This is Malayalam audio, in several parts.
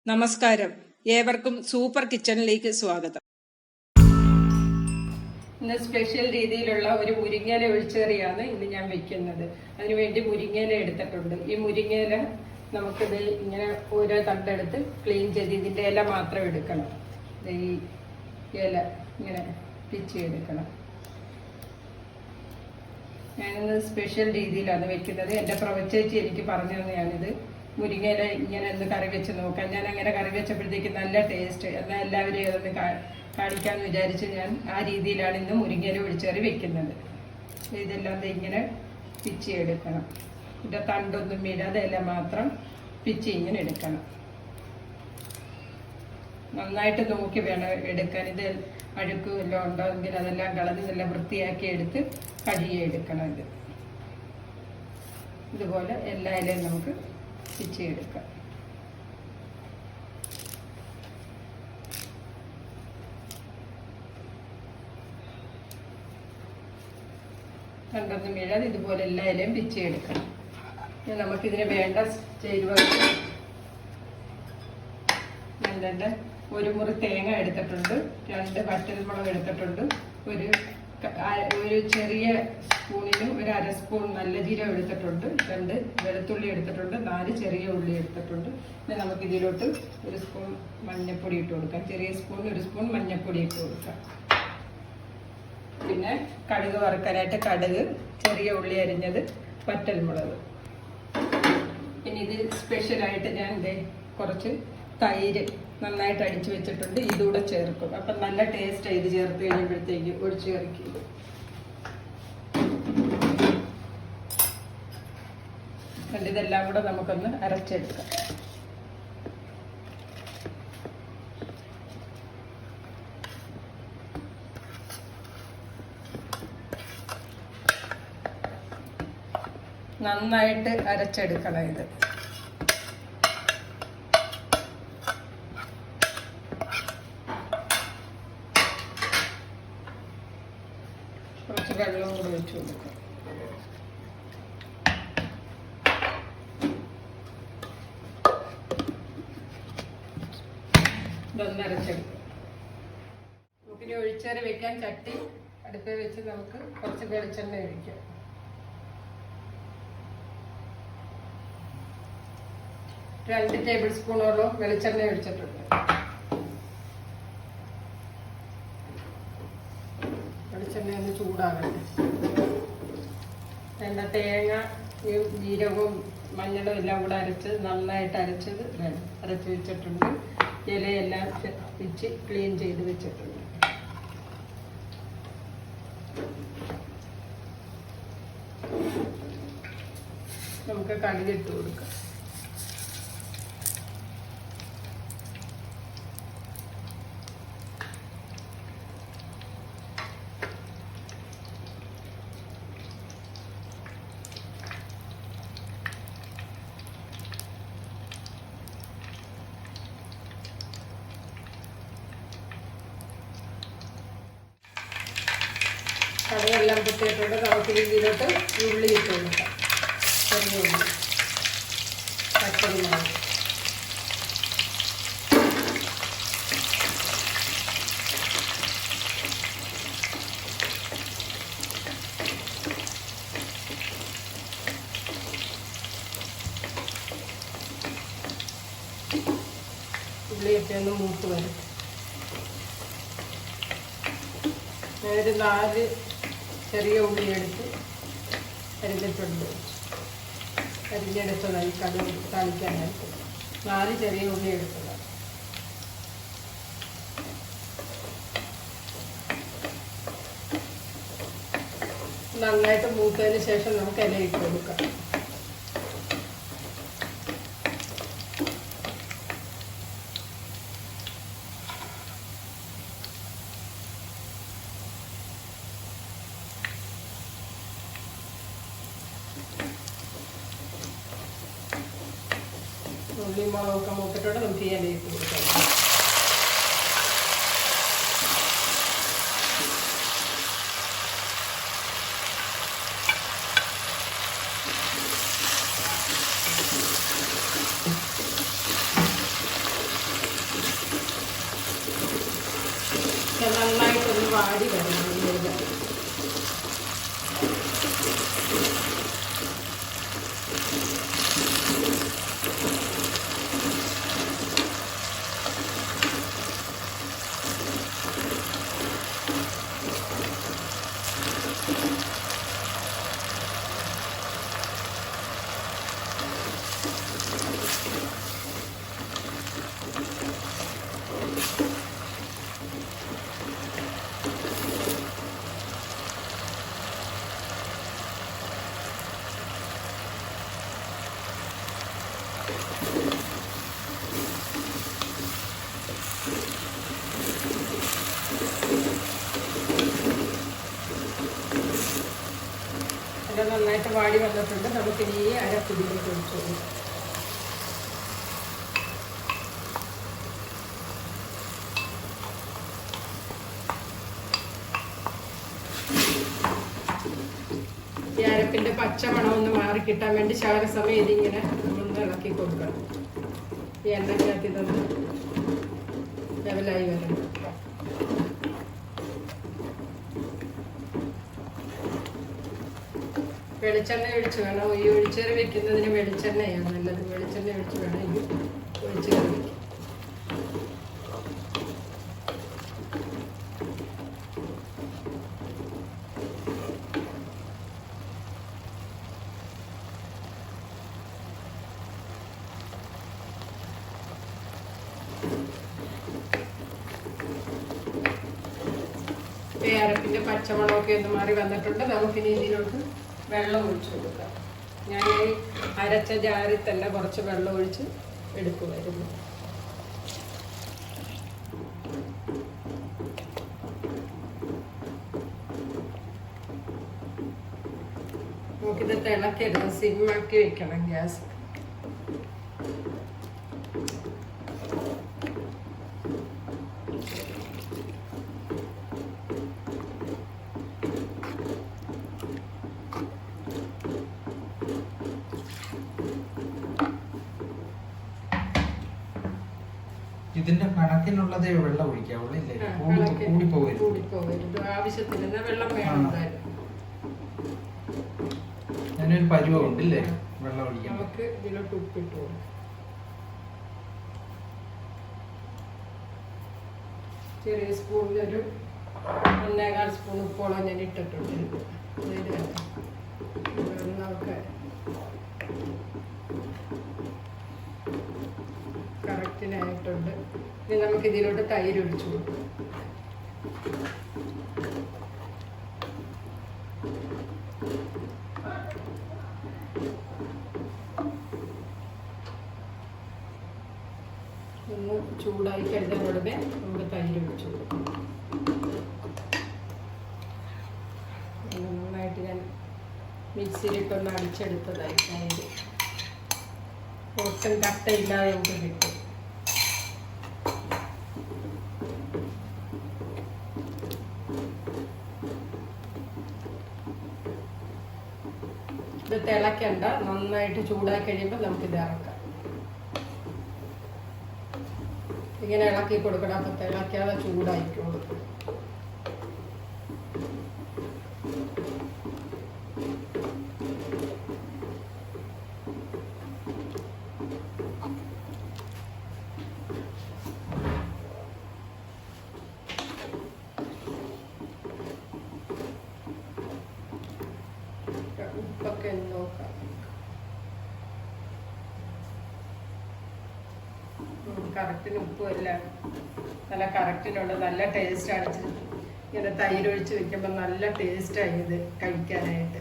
നമസ്കാരം, ഏവർക്കും സൂപ്പർ കിച്ചണിലേക്ക് സ്വാഗതം. ഇന്ന് സ്പെഷ്യൽ രീതിയിലുള്ള ഒരു മുരിങ്ങയില ഒഴിച്ചുകറിയാണ് ഇന്ന് ഞാൻ വെക്കുന്നത്. അതിനുവേണ്ടി മുരിങ്ങയില എടുത്തിട്ടുണ്ട്. ഈ മുരിങ്ങയില നമുക്കിത് ഇങ്ങനെ ഓരോ തണ്ടെടുത്ത് ക്ലീൻ ചെയ്ത് ഇതിൻ്റെ ഇല മാത്രം എടുക്കണം. ഈ ഇല ഇങ്ങനെ പിച്ചെടുക്കണം. ഞാനിന്ന് സ്പെഷ്യൽ രീതിയിലാണ് വെക്കുന്നത്. എൻ്റെ പ്രവചേച്ചി എനിക്ക് പറഞ്ഞു തന്നെയാണിത്. മുരിങ്ങയില ഇങ്ങനെ ഒന്ന് കറി വെച്ച് നോക്കാം. ഞാൻ അങ്ങനെ കറി വെച്ചപ്പോഴത്തേക്ക് നല്ല ടേസ്റ്റ്, എന്നാൽ എല്ലാവരും അതൊന്ന് കാണിക്കാമെന്ന് വിചാരിച്ച് ഞാൻ ആ രീതിയിലാണ് ഇന്ന് മുരിങ്ങയില ഒഴിച്ചുകറി വെക്കുന്നത്. ഇതെല്ലാം ഇങ്ങനെ പിച്ചി എടുക്കണം. ഇതിൻ്റെ തണ്ടൊന്നും വീഴാതെ ഇല മാത്രം പിച്ചി ഇങ്ങനെ എടുക്കണം. നന്നായിട്ട് നോക്കി വേണം എടുക്കാൻ. ഇത് അഴുക്ക് വല്ലതും ഉണ്ടെങ്കിൽ അതെല്ലാം കളഞ്ഞ് നല്ല വൃത്തിയാക്കി എടുത്ത് കഴുകിയെടുക്കണം. ഇതുപോലെ എല്ലാ ഇലയും നമുക്ക് പിച്ചെടുക്കാം. കണ്ടൊന്നും വീഴാതെ ഇതുപോലെ എല്ലാ ഇലയും പിച്ചെടുക്കണം. നമുക്കിതിന് വേണ്ട ചേരുവ ഞാൻ ഒരു മുറി തേങ്ങ എടുത്തിട്ടുണ്ട്, 2 വറ്റൽമുളക് എടുത്തിട്ടുണ്ട്, ഒരു ചെറിയ സ്പൂണിന് ഒരു 1/2 സ്പൂൺ നല്ല ജീരകം എടുത്തിട്ടുണ്ട്, 2 വെളുത്തുള്ളി എടുത്തിട്ടുണ്ട്, 4 ചെറിയ ഉള്ളി എടുത്തിട്ടുണ്ട്. പിന്നെ നമുക്ക് ഇതിലോട്ട് 1 സ്പൂൺ മഞ്ഞൾപ്പൊടി ഇട്ട് കൊടുക്കാം. ചെറിയ സ്പൂണിന് 1 സ്പൂൺ മഞ്ഞൾപ്പൊടി ഇട്ട് കൊടുക്കാം. പിന്നെ കടുക് വറുക്കാനായിട്ട് കടുക്, ചെറിയ ഉള്ളി അരിഞ്ഞത്, വറ്റൽമുളക്. പിന്നെ ഇത് സ്പെഷ്യലായിട്ട് ഞാൻ കുറച്ച് തൈര് നന്നായിട്ട് അടിച്ചു വെച്ചിട്ടുണ്ട്, ഇതുകൂടെ ചേർക്കും. അപ്പം നല്ല ടേസ്റ്റ് ഇത് ചേർത്ത് കഴിയുമ്പോഴത്തേക്ക് ഒഴിച്ചു കറിക്കും. ഇതെല്ലാം കൂടെ നമുക്കൊന്ന് അരച്ചെടുക്കാം. നന്നായിട്ട് അരച്ചെടുക്കണം ഇത്. കുറച്ച് വെള്ളം കൂടെ വെച്ച് കൊടുക്കാം. ഇതൊന്ന് അരച്ചെടുക്കും. നമുക്കിനി ഒഴിച്ചേറി വെക്കാൻ ചട്ടി അടുപ്പിൽ വെച്ച് നമുക്ക് കുറച്ച് വെളിച്ചെണ്ണ ഒഴിക്കാം. രണ്ട് ടേബിൾ സ്പൂണോളം വെളിച്ചെണ്ണ ഒഴിച്ചിട്ടുണ്ട്. വെളിച്ചെണ്ണ ഒന്ന് ചൂടാകട്ടെ. വേണ്ട തേങ്ങ, ജീരകവും മഞ്ഞളും എല്ലാം കൂടെ നന്നായിട്ട് അരച്ചത് അരച്ച് വെച്ചിട്ടുണ്ട്. ഇലയെല്ലാം വെച്ച് ക്ലീൻ ചെയ്ത് വെച്ചിട്ടുണ്ട്. നമുക്ക് കടുകിട്ട് കൊടുക്കാം. കടുകെല്ലാം പൊട്ടിയിട്ടുണ്ട്. നമുക്ക് ഇതിലോട്ട് ഉള്ളി ഇട്ട് കൊടുക്കാം. ചെറിയ ഉള്ളി, പച്ചമുളക്, ഉള്ളിയൊക്കെ ഒന്ന് മൂത്ത് വരും. ഒരു 4 ചെറിയ ഉള്ളി എടുത്ത് അരിഞ്ഞിട്ടുണ്ട്. അരിഞ്ഞെടുത്തതായി കടുക് താളിക്കാനായിട്ട് 4 ചെറിയ ഉള്ളി എടുത്തതാണ്. നന്നായിട്ട് മൂത്തതിന് ശേഷം നമുക്ക് ഇല ഇട്ട് കൊടുക്കാം. ഉള്ളി മുളകൊക്കെ മൂത്തിട്ടോടെ നമുക്ക് ഈ ഇലയിട്ട് കൊടുക്കാം. നന്നായിട്ടൊന്ന് വാടി വരണം ഇതിലേക്ക്. നന്നായിട്ട് വാടി വന്നിട്ടുണ്ട്. നമുക്കിനി ഈ അരപ്പൊടിയിലേക്ക് ഒഴിച്ചു കൊടുക്കാം. ഈ അരപ്പിന്റെ പച്ചമണം ഒന്ന് മാറി കിട്ടാൻ വേണ്ടി ശകല സമയം ഇതിങ്ങനെ നമ്മളൊന്ന് ഇളക്കി കൊടുക്കണം. ഈ എണ്ണയ്ക്കകത്ത് ഇതൊന്ന് ലെവലായി വരണം. വെളിച്ചെണ്ണ ഒഴിച്ച് വേണം ഈ ഒഴിച്ചേറി വെക്കുന്നതിന്. വെളിച്ചെണ്ണയാണ് നല്ലത്. വെളിച്ചെണ്ണ ഒഴിച്ച് വേണം ഇത് ഒഴിച്ചേറി വെക്കാൻ. അരപ്പിന്റെ പച്ചമുളകൊക്കെ ഒന്ന് മാറി വന്നിട്ടുണ്ട്. നമുക്കിനി ഇതിലോട്ട് വെള്ളം ഒഴിച്ച് കൊടുക്കാം. ഞാൻ ഈ അരച്ച ജാറിൽ തന്നെ കുറച്ച് വെള്ളം ഒഴിച്ച് എടുക്കുമായിരുന്നു. നമുക്കിത് തിളക്കരുത്, സിമ്മാക്കി വെക്കണം ഗ്യാസ്. ഇതിന്റെ കണക്കിനുള്ളതേ വെള്ളം ഒഴിക്കാവുള്ളൂ. ആവശ്യത്തിന് വെള്ളം വേണം. അതിനൊരു പരുവമുണ്ടല്ലേ വെള്ളം ഒഴിക്കാൻ. നമുക്ക് ഇതിലോട്ട് ഉപ്പിട്ട് കൊടുക്കാം. ചെറിയ സ്പൂണിലൊരു 1.25 സ്പൂൺ ഉപ്പോളം ഞാൻ ഇട്ടിട്ടുണ്ട്. നമുക്ക് കറക്റ്റിനായിട്ടുണ്ട്. ഇനി നമുക്ക് ഇതിലോട്ട് തൈര് ഒഴിച്ചു കൊടുക്കാം. ഒന്ന് ചൂടായി കഴിഞ്ഞ ഉടനെ നമുക്ക് തൈര് ഒഴിച്ചു കൊടുക്കാം. നന്നായിട്ട് ഞാൻ മിക്സിയിലിട്ടൊന്ന് അടിച്ചെടുത്തതായി തൈര്. ഒട്ടും കട്ടയില്ലാതെ നമുക്ക് കിട്ടും. ഇത് തിളക്കണ്ട. നന്നായിട്ട് ചൂടാക്കി കഴിയുമ്പോൾ നമുക്കിത് ഇറക്കാം. ഇങ്ങനെ ഇളക്കി കൊടുക്കണം. അപ്പം തിളക്കാതെ ചൂടായിക്കോളും. ഉപ്പൊക്കെ നോക്കാം. കറക്റ്റിന് ഉപ്പും എല്ലാം നല്ല കറക്റ്റിനുണ്ട്. നല്ല ടേസ്റ്റാണ്. ഇങ്ങനെ തൈര് ഒഴിച്ച് വെക്കുമ്പോൾ നല്ല ടേസ്റ്റായി ഇത് കഴിക്കാനായിട്ട്.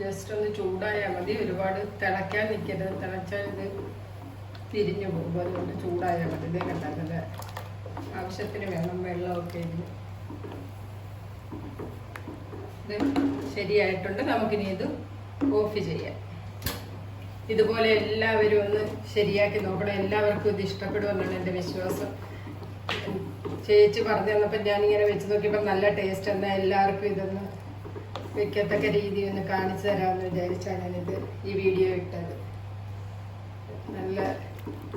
ജസ്റ്റ് ഒന്ന് ചൂടായാൽ മതി. ഒരുപാട് തിളയ്ക്കാൻ നിൽക്കരുത്. തിളച്ചാൽ ഇത് തിരിഞ്ഞു പോകുമ്പോൾ അതുകൊണ്ട് ചൂടായാൽ മതി. ഇത് കണ്ടത് ആവശ്യത്തിന് വേണം വെള്ളമൊക്കെ. ഇത് ശരിയായിട്ടുണ്ട്. നമുക്കിനി ഇത് ഓഫ് ചെയ്യാം. ഇതുപോലെ എല്ലാവരും ഒന്ന് ശരിയാക്കി നോക്കണം. എല്ലാവർക്കും ഇത് ഇഷ്ടപ്പെടുമെന്നാണ് എൻ്റെ വിശ്വാസം. ചേച്ചി പറഞ്ഞു തന്നപ്പോൾ ഞാനിങ്ങനെ വെച്ച് നോക്കിയപ്പോൾ നല്ല ടേസ്റ്റ്. എന്നാൽ എല്ലാവർക്കും ഇതൊന്ന് വെക്കത്തക്ക രീതി ഒന്ന് കാണിച്ചു തരാമെന്ന് വിചാരിച്ചാണ് ഞാനിത് ഈ വീഡിയോ ഇട്ടത്. നല്ല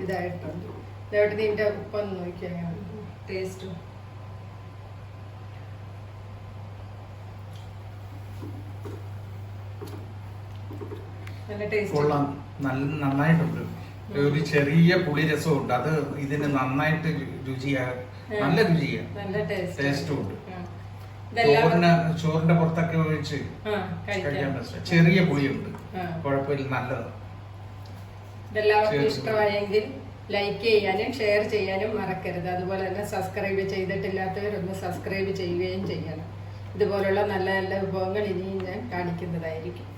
ഇതായിട്ടുണ്ട്. ഇതോട്ട് ഇതിൻ്റെ ഉപ്പൊന്ന് നോക്കിയാൽ ടേസ്റ്റും നല്ല ടേസ്റ്റ്. നന്നായിട്ടുണ്ട്. ഒരു ചെറിയ പുളി രസമുണ്ട്. അത് ഇതിന് നന്നായിട്ട് രുചിയാ, നല്ല രുചിയാ, നല്ല ടേസ്റ്റും ഉണ്ട്. ചോറിന്റെ പുറത്തൊക്കെ ഒഴിച്ച് കഴിക്കാൻ പറ്റും. ചെറിയ പുളിയുണ്ട്, കുഴപ്പമില്ല, നല്ലതാണ്. ഇതെല്ലാവർക്കും ഇഷ്ടമായെങ്കിൽ ലൈക്ക് ചെയ്യാനും ഷെയർ ചെയ്യാനും മറക്കരുത്. അതുപോലെ തന്നെ സബ്സ്ക്രൈബ് ചെയ്തിട്ടില്ലാത്തവരൊന്ന് സബ്സ്ക്രൈബ് ചെയ്യുകയും ചെയ്യണം. ഇതുപോലുള്ള നല്ല നല്ല വിഭവങ്ങൾ ഇനിയും ഞാൻ കാണിക്കുന്നതായിരിക്കും.